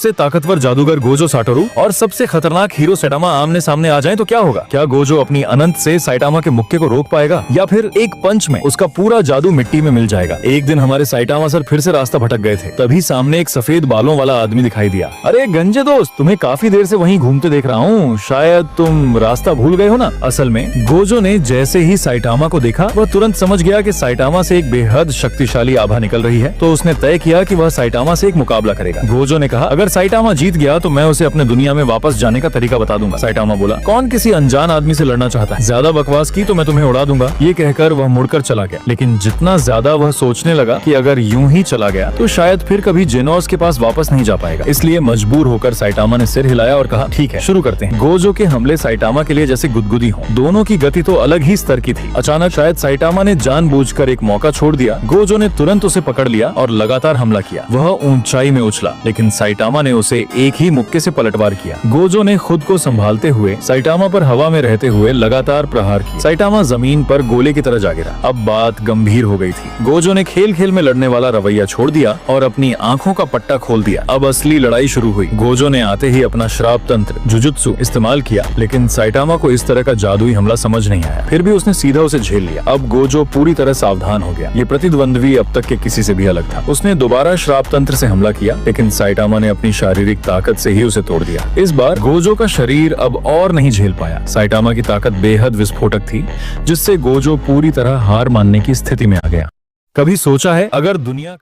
सबसे ताकतवर जादूगर गोजो साटोरू और सबसे खतरनाक हीरो सैटामा आमने सामने आ जाएं तो क्या होगा? क्या गोजो अपनी अनंत से साइटामा के मुक्के को रोक पाएगा या फिर एक पंच में उसका पूरा जादू मिट्टी में मिल जाएगा? एक दिन हमारे साइटामा सर फिर से रास्ता भटक गए थे, तभी सामने एक सफेद बालों वाला आदमी दिखाई दिया। अरे गंजे दोस्त, तुम्हें काफी देर से वहीं घूमते देख रहा हूँ, शायद तुम रास्ता भूल गए हो ना? असल में गोजो ने जैसे ही साइटामा को देखा वह तुरंत समझ गया कि साइटामा से एक बेहद शक्तिशाली आभा निकल रही है, तो उसने तय किया कि वह साइटामा से एक मुकाबला करेगा। गोजो ने कहा, अगर साइटामा जीत गया तो मैं उसे अपने दुनिया में वापस जाने का तरीका बता दूंगा। साइटामा बोला, कौन किसी अनजान आदमी से लड़ना चाहता है? ज्यादा बकवास की तो मैं तुम्हें उड़ा दूंगा। ये कहकर वह मुड़कर चला गया, लेकिन जितना ज्यादा वह सोचने लगा कि अगर यूं ही चला गया तो शायद फिर कभी जेनोस के पास वापस नहीं जा पाएगा, इसलिए मजबूर होकर साइटामा ने सिर हिलाया और कहा, ठीक है, शुरू करते हैं। गोजो के हमले साइटामा के लिए जैसे गुदगुदी हो, दोनों की गति तो अलग ही स्तर की थी। अचानक शायद साइटामा ने जानबूझकर एक मौका छोड़ दिया। गोजो ने तुरंत उसे पकड़ लिया और लगातार हमला किया। वह ऊंचाई में उछला, लेकिन साइटामा ने उसे एक ही मुक्के से पलटवार किया। गोजो ने खुद को संभालते हुए साइटामा पर हवा में रहते हुए लगातार प्रहार किया। साइटामा जमीन पर गोले की तरह जा गिरा। अब बात गंभीर हो गई थी। गोजो ने खेल खेल में लड़ने वाला रवैया छोड़ दिया और अपनी आंखों का पट्टा खोल दिया। अब असली लड़ाई शुरू हुई। गोजो ने आते ही अपना श्राप तंत्र जुजुत्सु इस्तेमाल किया, लेकिन साइटामा को इस तरह का जादुई हमला समझ नहीं आया। फिर भी उसने सीधा उसे झेल लिया। अब गोजो पूरी तरह सावधान हो गया। ये प्रतिद्वंद्वी अब तक के किसी से भी अलग था। उसने दोबारा श्राप तंत्र से हमला किया, लेकिन साइटामा ने अपनी शारीरिक ताकत से ही उसे तोड़ दिया। इस बार गोजो का शरीर अब और नहीं झेल पाया। साइटामा की ताकत बेहद विस्फोटक थी, जिससे गोजो पूरी तरह हार मानने की स्थिति में आ गया। कभी सोचा है, अगर दुनिया का